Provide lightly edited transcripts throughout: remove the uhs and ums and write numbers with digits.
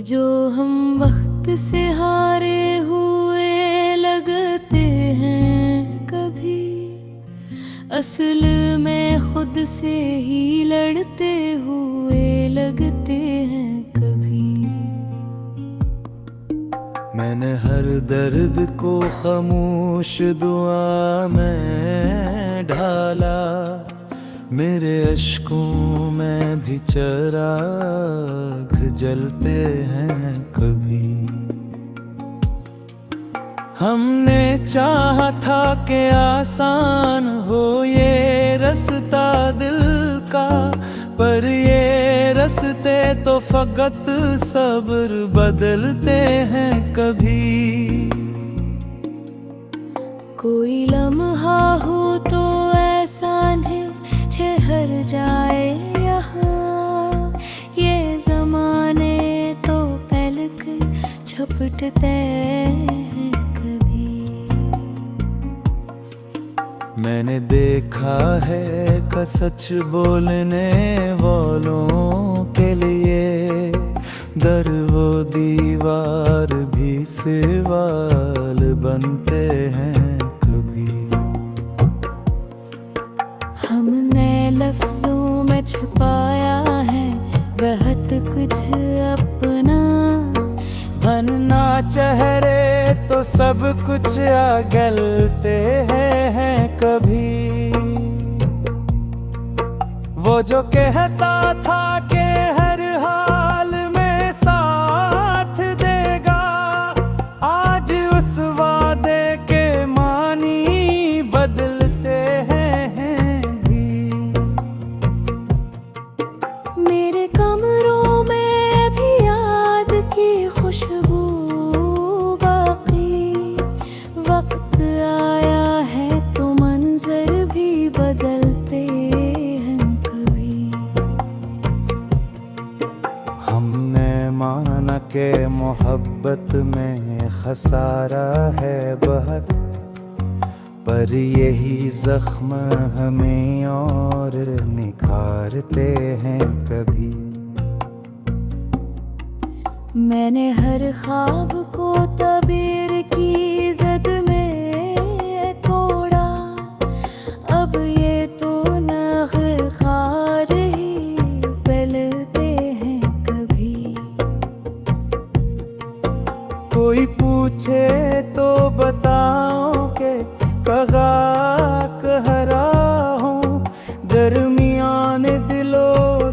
जो हम वक्त से हारे हुए लगते हैं कभी, असल में खुद से ही लड़ते हुए लगते हैं कभी। मैंने हर दर्द को खामोश दुआ में ढाला, मेरे अश्कों में भी चिराग जलते हैं कभी। हमने चाहा था कि आसान हो ये रास्ता दिल का, पर ये रास्ते तो फकत सब्र बदलते हैं कभी। कोई लम्हा हो तो ऐसा नहीं ठहर जाए यहाँ, ये ज़माने तो पलक झपटते हैं कभी। मैंने देखा है कि सच बोलने वालों के लिए दर वो दीवार भी सवाल बनते हैं कभी। हमने लफ्जों में छुपाया है बहुत कुछ अपना, बनना चेहरे तो सब कुछ गलते हैं कभी। वो जो कहता था कि हर हाल में साथ देगा, आज उस वादे के मानी बदलते हैं भी। मेरे कमरों में भी याद की खुशबू बाकी, वक्त आया है तो मंजर भी बदलते हैं कभी। हमने माना के मोहब्बत में खसारा है बहुत, पर यही जख्म हमें और निखारते हैं कभी। मैंने हर ख्वाब को तबीर की जद में तोड़ा, अब ये तो नख़ार ही पलते हैं कभी। कोई पूछे तो बताओ के कहा कह रहा हूँ, दरमियान दिलो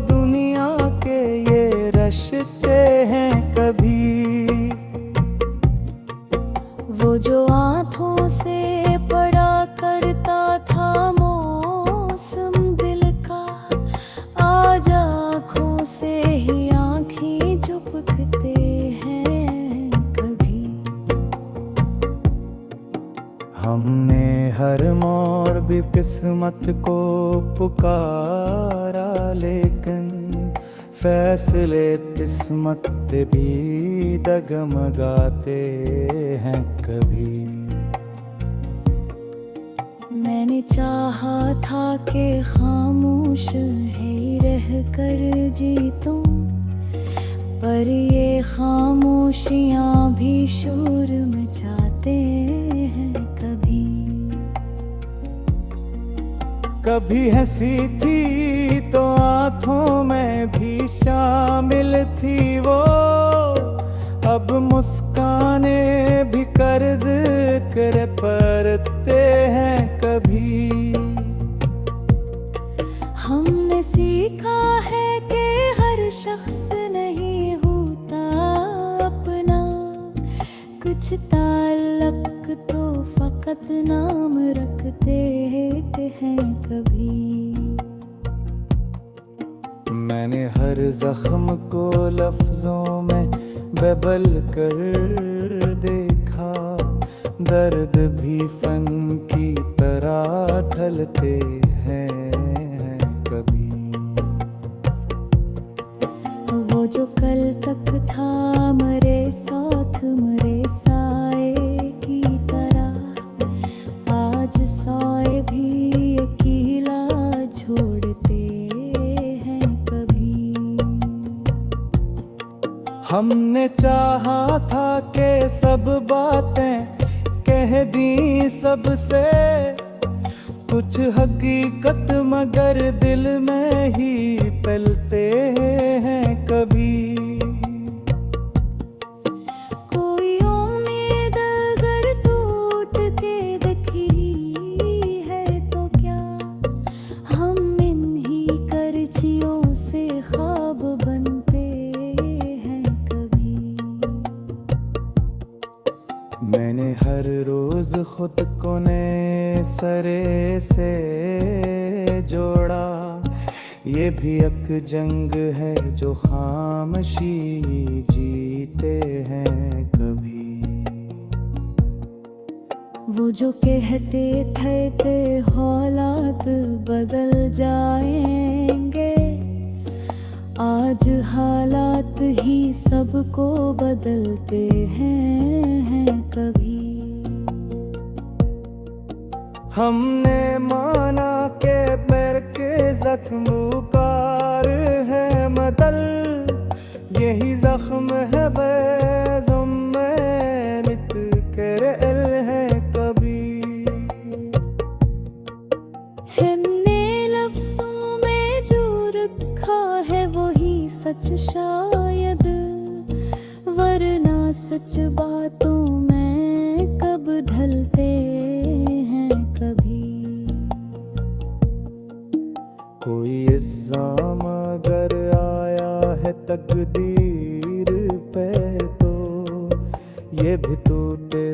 दुनिया के ये रश्ते हैं कभी। वो जो आँखों से पड़ा करता था मौसम दिल का, आज आँखों से ही आँखें झपकते हैं कभी। हमने हर मोड़ भी किस्मत को पुकारा, लेकिन फैसले किस्मत भी डगमगाते हैं कभी। मैंने चाहा था कि खामोश ही रह कर जीतूं, पर ये खामोशियाँ भी शोर मचाते हैं कभी। कभी हंसी थी तो आँखों में भी शामिल थी वो, अब मुस्काने भी कर्द कर परते हैं कभी। हमने सीखा है कि हर शख्स नहीं होता अपना, कुछ ताल्लुक तो फकत नाम रखते हैं कभी। मैंने हर जख्म को लफ्जों में बबल कर देखा, दर्द भी फन की तरह ढलते हैं कभी। वो जो कल तक था मरे साथ मरे साए की तरह, आज साए भी अकेला छोड़ते हैं कभी। हमने चाहा था कि सब बातें कह दी सबसे, कुछ हकीकत मगर दिल में ही पलते हैं कभी। कोई उम्मीद अगर टूट के बिखरी है तो क्या हम इन्हीं करचियों से ख्वाब बनते हैं कभी। मैंने हर रोज खुद को नए सरे से जोड़ा, ये भी एक जंग है जो खामोशी जीते हैं कभी। वो जो कहते थे कि हालात बदल जाएंगे, आज हालात ही सबको बदलते हैं कभी। हमने माना के पैर के जख्म कार है मदल, यही जख्म है बैज़ुम में नित कर एल है कभी। हमने लफ्ज़ों में जो रखा है वही सच शायद, वरना सच बातों में कब ढलते हैं कभी। कोई इल्ज़ाम अगर आया है तकदीर पे तो ये भी टूटे